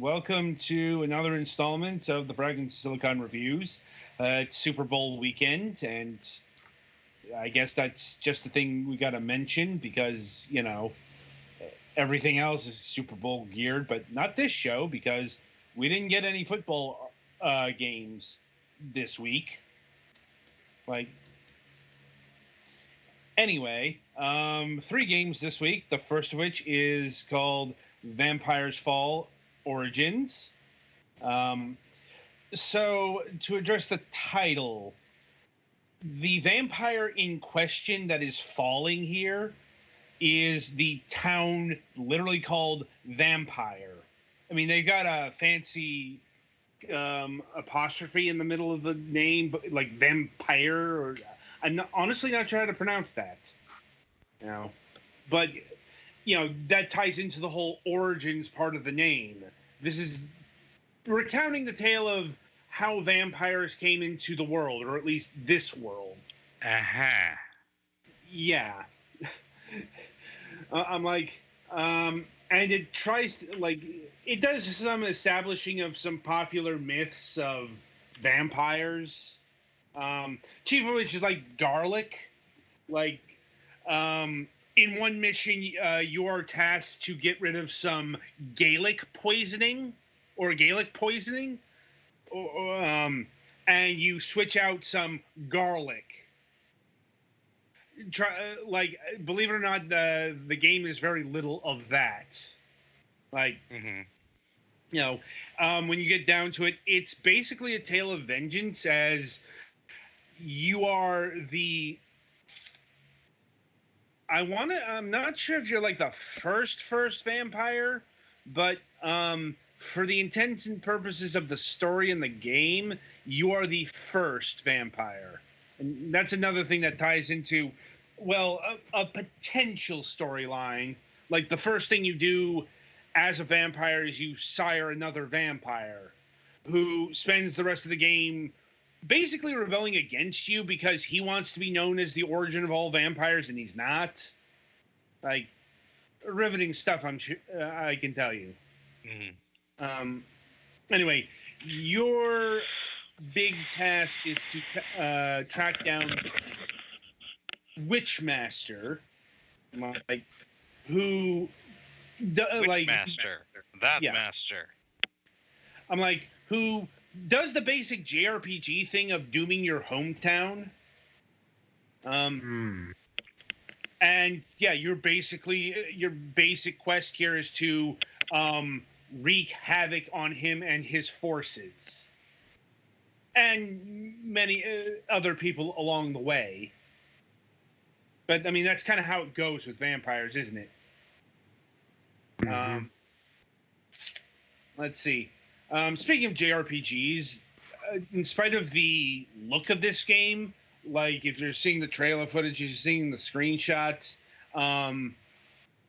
welcome to another installment of the Fragments Silicon Reviews. It's Super Bowl weekend, and I guess that's just the thing we got to mention because, everything else is Super Bowl geared, but not this show because we didn't get any football games this week. Anyway, 3 games this week, the first of which is called Vampire's Fall Origins. So to address the title, the vampire in question that is falling here is the town literally called Vampire. I mean, they've got a fancy apostrophe in the middle of the name, but like Vampire, or honestly not sure how to pronounce that. But that ties into the whole origins part of the name. This is recounting the tale of how vampires came into the world, or at least this world. Yeah. And it tries to, it does some establishing of some popular myths of vampires. Chief of which is garlic. In one mission, you are tasked to get rid of some Gaelic poisoning, and you switch out some garlic. Believe it or not, the game is very little of that. When you get down to it, it's basically a tale of vengeance, as you are the... I'm not sure if you're the first vampire, but for the intents and purposes of the story in the game, you are the first vampire. And that's another thing that ties into, a potential storyline. The first thing you do as a vampire is you sire another vampire who spends the rest of the game basically rebelling against you because he wants to be known as the origin of all vampires, and he's not. Riveting stuff, I'm sure, I can tell you. Anyway, your big task is to track down Witchmaster, who... Witchmaster. Master. I'm who does the basic JRPG thing of dooming your hometown. And your basic quest here is to wreak havoc on him and his forces, and many other people along the way. But I mean, that's kind of how it goes with vampires, isn't it? Let's see. Speaking of JRPGs, in spite of the look of this game, if you're seeing the trailer footage, you're seeing the screenshots,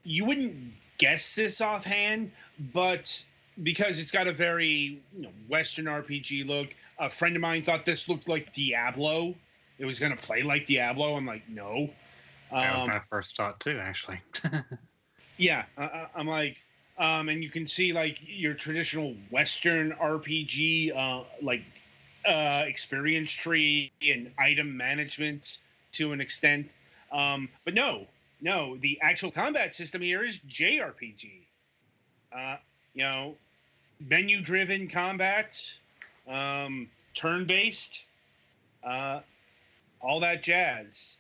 you wouldn't guess this offhand, but because it's got a very Western RPG look, a friend of mine thought this looked like Diablo. It was going to play like Diablo. I'm like, no. That was my first thought too, actually. Yeah, I'm and you can see your traditional Western RPG, experience tree and item management to an extent. But no, the actual combat system here is JRPG. Menu-driven combat, turn-based, all that jazz.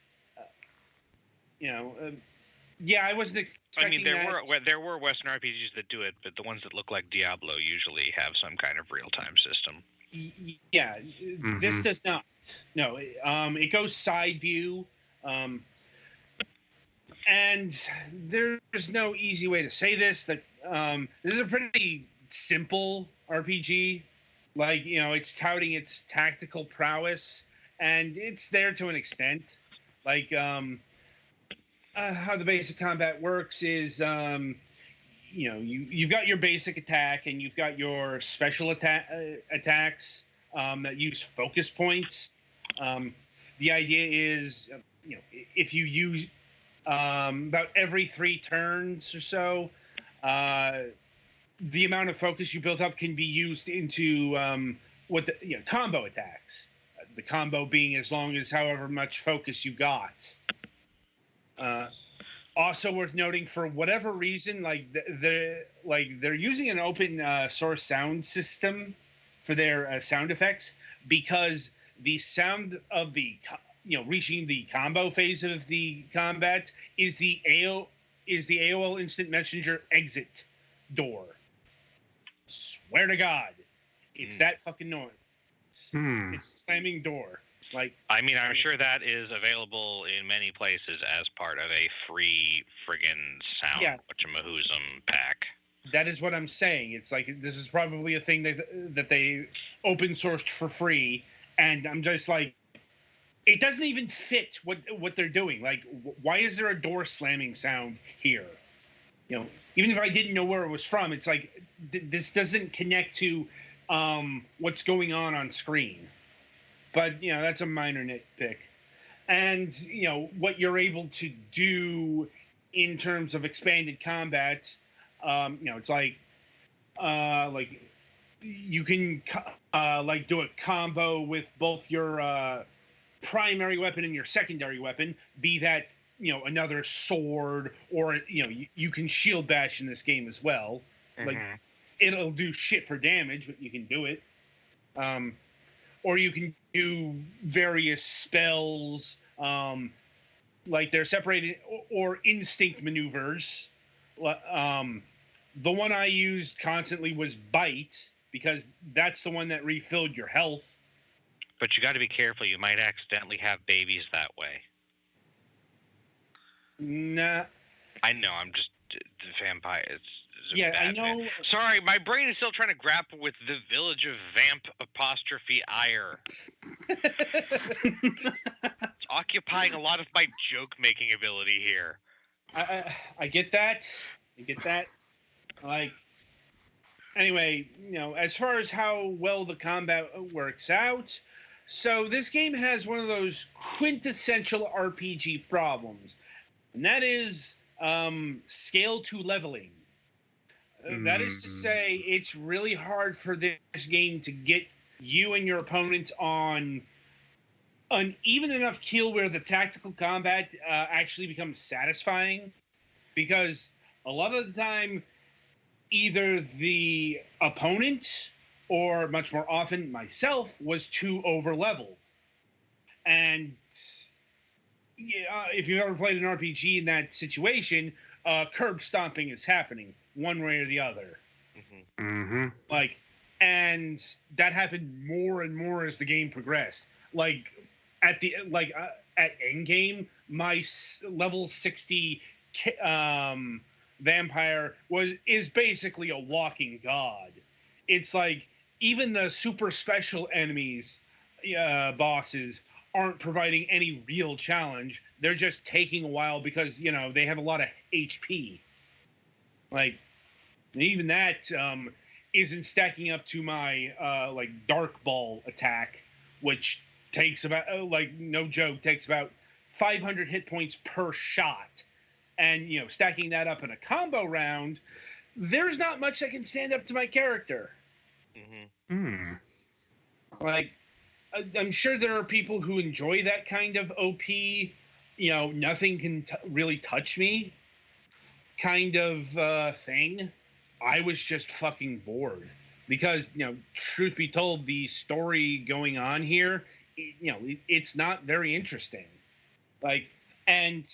I wasn't expecting there were Western RPGs that do it, but the ones that look like Diablo usually have some kind of real-time system. Yeah, This does not. No, it goes side view, and there's no easy way to say this. That this is a pretty simple RPG. It's touting its tactical prowess, and it's there to an extent. How the basic combat works is, you've got your basic attack, and you've got your special attacks that use focus points. The idea is, if you use about every 3 turns or so, the amount of focus you built up can be used into combo attacks. The combo being as long as however much focus you got. Also worth noting, for whatever reason, they're using an open source sound system for their sound effects, because the sound of the reaching the combo phase of the combat is the AOL Instant Messenger exit door. Swear to God, it's that fucking noise. It's the slamming door. Like, I mean, I'm sure that is available in many places as part of a free friggin' sound whatchamahoosum pack. That is what I'm saying. It's like, this is probably a thing that they open sourced for free, and I'm just like, it doesn't even fit what they're doing. Like, why is there a door slamming sound here? Even if I didn't know where it was from, it's like this doesn't connect to what's going on screen. But that's a minor nitpick. And what you're able to do in terms of expanded combat, it's like you can do a combo with both your primary weapon and your secondary weapon, be that another sword, or you can shield bash in this game as well. Like, it'll do shit for damage, but you can do it. Or you can do various spells, like they're separated, or instinct maneuvers. The one I used constantly was Bite, because that's the one that refilled your health. But you got to be careful. You might accidentally have babies that way. Nah. I know. I'm just the vampire. It's I know. Sorry, my brain is still trying to grapple with the village of Vamp apostrophe ire. It's occupying a lot of my joke-making ability here. I get that. Like, anyway, as far as how well the combat works out, so this game has one of those quintessential RPG problems, and that is scale to leveling. That is to say, it's really hard for this game to get you and your opponent on an even enough keel where the tactical combat actually becomes satisfying, because a lot of the time, either the opponent, or much more often myself, was too over-leveled. And if you've ever played an RPG in that situation, curb stomping is happening one way or the other. And that happened more and more as the game progressed. Like, at endgame, my level 60 vampire is basically a walking god. It's like, even the super special enemies, bosses, aren't providing any real challenge. They're just taking a while because they have a lot of HP. Like, even that isn't stacking up to my Dark Ball attack, which takes about no joke, takes about 500 hit points per shot. And stacking that up in a combo round, there's not much that can stand up to my character. Like, I'm sure there are people who enjoy that kind of OP, nothing can really touch me kind of thing. I was just fucking bored, because, truth be told, the story going on here, it's not very interesting. Like, and,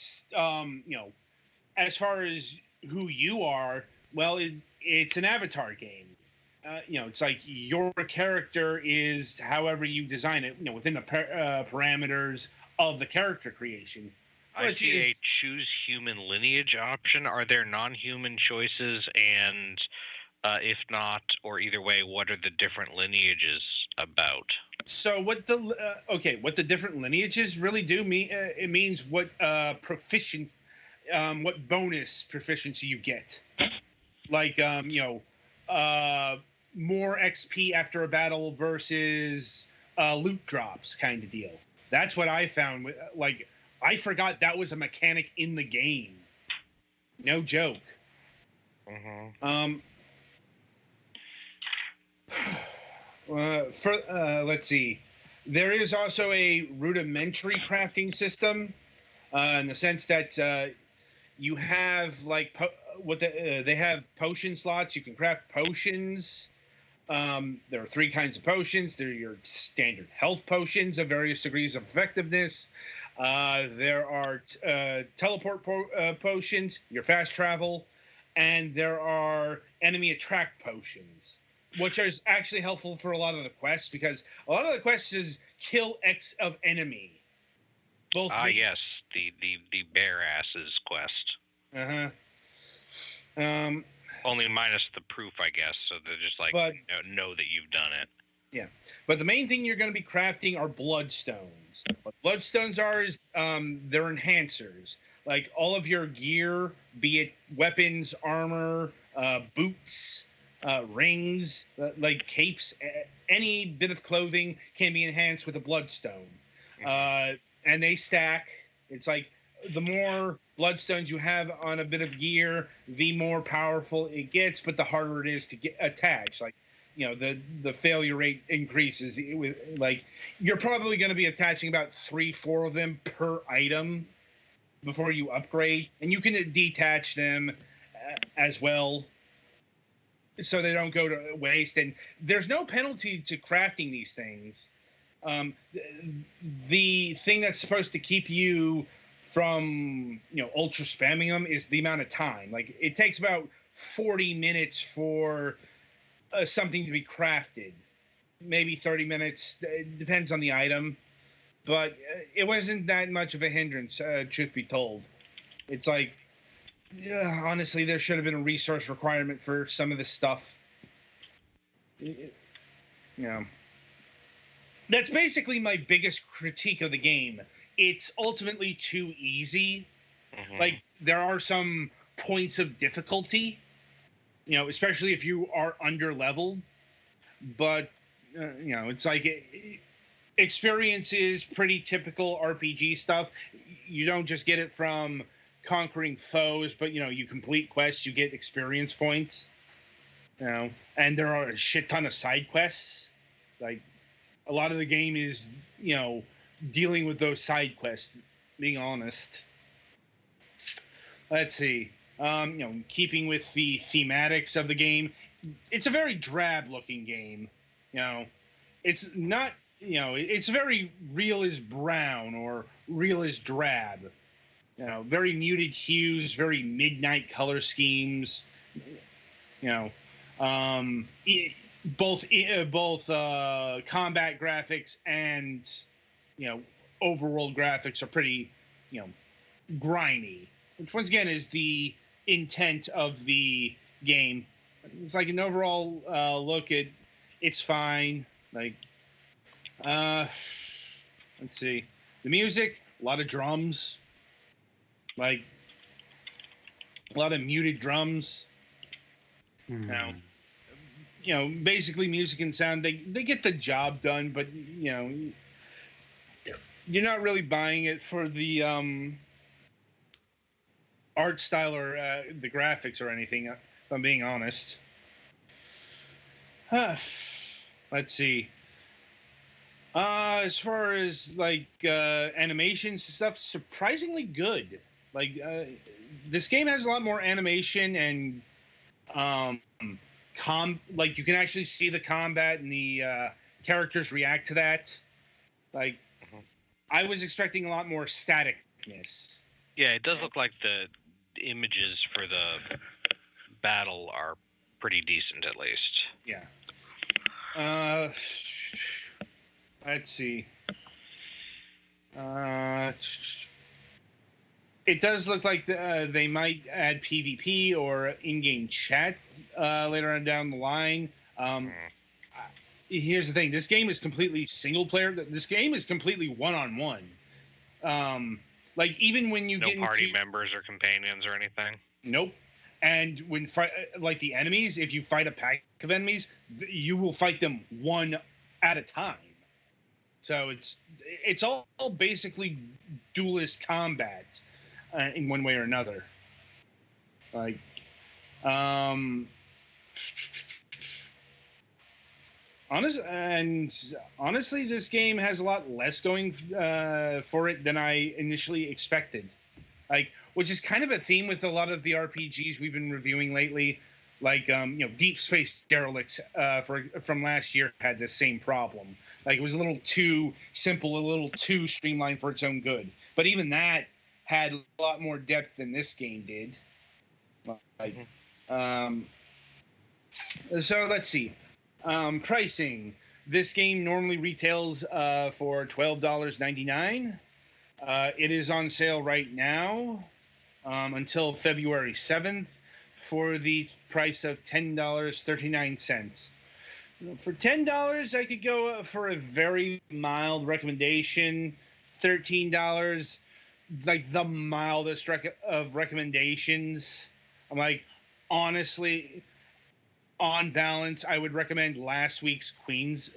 as far as who you are, well, it's an avatar game. It's like your character is however you design it, within the parameters of the character creation. I see a choose human lineage option. Are there non-human choices? And if not, or either way, what are the different lineages about? So what the different lineages really do mean? It means what what bonus proficiency you get. Like more XP after a battle versus loot drops kind of deal. That's what I found. Like, I forgot that was a mechanic in the game. No joke. Let's see. There is also a rudimentary crafting system, in the sense that you have like they have potion slots. You can craft potions. There are three kinds of potions. There are your standard health potions of various degrees of effectiveness. There are teleport potions, your fast travel, and there are enemy attract potions, which is actually helpful for a lot of the quests, because a lot of the quests is kill X of enemy. Both. Yes, the bear asses quest. Uh huh. Only minus the proof, I guess. So they're just like, know that you've done it. Yeah, but the main thing you're going to be crafting are bloodstones. What bloodstones are is they're enhancers. Like all of your gear, be it weapons, armor, boots, rings, like capes, any bit of clothing can be enhanced with a bloodstone. And they stack. It's like the more bloodstones you have on a bit of gear, the more powerful it gets, but the harder it is to get attached. Like, the failure rate increases. Like, you're probably going to be attaching about 3-4 of them per item before you upgrade, and you can detach them as well, so they don't go to waste. And there's no penalty to crafting these things. The thing that's supposed to keep you from ultra spamming them is the amount of time. Like, it takes about 40 minutes for something to be crafted, maybe 30 minutes. It depends on the item, but it wasn't that much of a hindrance, truth be told. It's like, honestly, there should have been a resource requirement for some of this stuff. That's basically my biggest critique of the game. It's ultimately too easy. Mm-hmm. Like, there are some points of difficulty, especially if you are under leveled. But, it's like experience is pretty typical RPG stuff. You don't just get it from conquering foes, but, you complete quests, you get experience points. And there are a shit ton of side quests. Like, a lot of the game is, dealing with those side quests, being honest. Let's see. Keeping with the thematics of the game, it's a very drab looking game. It's not, it's very real as brown or real as drab. Very muted hues, very midnight color schemes. Both combat graphics and overworld graphics are pretty grimy, which once again is the intent of the game. It's like an overall look at it's fine. Like, let's see, the music, a lot of drums, like a lot of muted drums. Now, basically music and sound, they get the job done, but you're not really buying it for the art style or the graphics or anything, if I'm being honest. Let's see. As far as like animations and stuff, surprisingly good. Like, this game has a lot more animation and like, you can actually see the combat and the characters react to that. Like, I was expecting a lot more staticness. Yeah, it does look like the images for the battle are pretty decent, at least. Yeah. Let's see. It does look like they might add PvP or in-game chat later on down the line. Here's the thing: this game is completely single player. This game is completely one-on-one. Like, even when you get no party members or companions or anything. Nope. And when like the enemies, if you fight a pack of enemies, you will fight them one at a time. So it's all basically duelist combat in one way or another. Like, Honestly, this game has a lot less going for it than I initially expected. Like, which is kind of a theme with a lot of the RPGs we've been reviewing lately. Like, Deep Space Derelicts from last year had the same problem. Like, it was a little too simple, a little too streamlined for its own good. But even that had a lot more depth than this game did. Like, so let's see. Pricing. This game normally retails for $12.99. It is on sale right now until February 7th for the price of $10.39. For $10, I could go for a very mild recommendation. $13, like the mildest of recommendations. I'm like, honestly, on balance, I would recommend last week's Queen's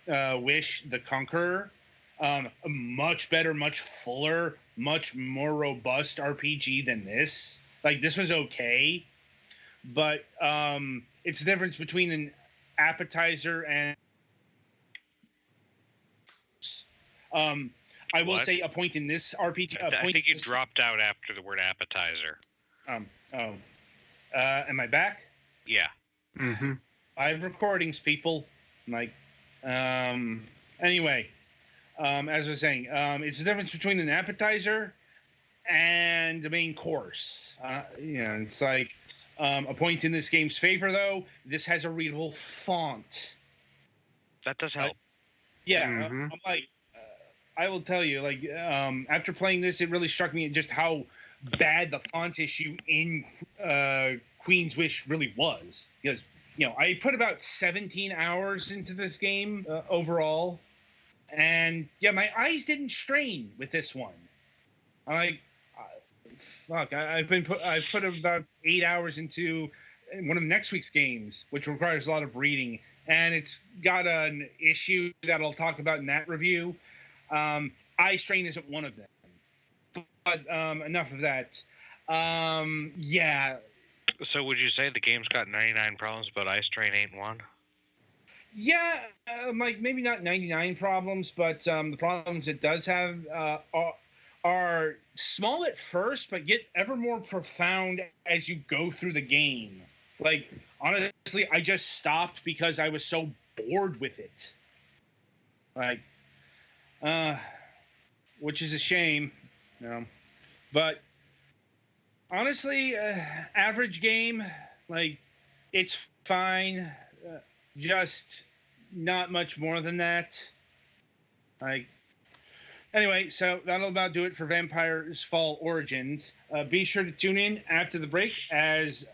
Wish, The Conqueror. A much better, much fuller, much more robust RPG than this. Like, this was okay, but it's the difference between an appetizer and I will say a point in this RPG. I think you dropped out after the word appetizer. Am I back? Yeah. Mm-hmm. I have recordings, people. Like, anyway, as I was saying, it's the difference between an appetizer and the main course. It's like a point in this game's favor, though. This has a readable font. That does help. I'm like, I will tell you, like, after playing this, it really struck me at just how bad the font issue in Queen's Wish really was. Because, I put about 17 hours into this game overall. And, my eyes didn't strain with this one. I'm like, fuck, I've put about 8 hours into one of next week's games, which requires a lot of reading. And it's got an issue that I'll talk about in that review. Eye strain isn't one of them. But enough of that. Yeah. So would you say the game's got 99 problems, but eye strain ain't one? Yeah, like maybe not 99 problems, but the problems it does have are small at first, but get ever more profound as you go through the game. Like, honestly, I just stopped because I was so bored with it. Like, which is a shame, But honestly, average game, like, it's fine. Just not much more than that. Like, anyway, so that'll about do it for Vampire's Fall Origins. Be sure to tune in after the break, as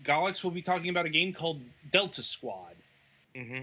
Galax will be talking about a game called Delta Squad. Mm-hmm.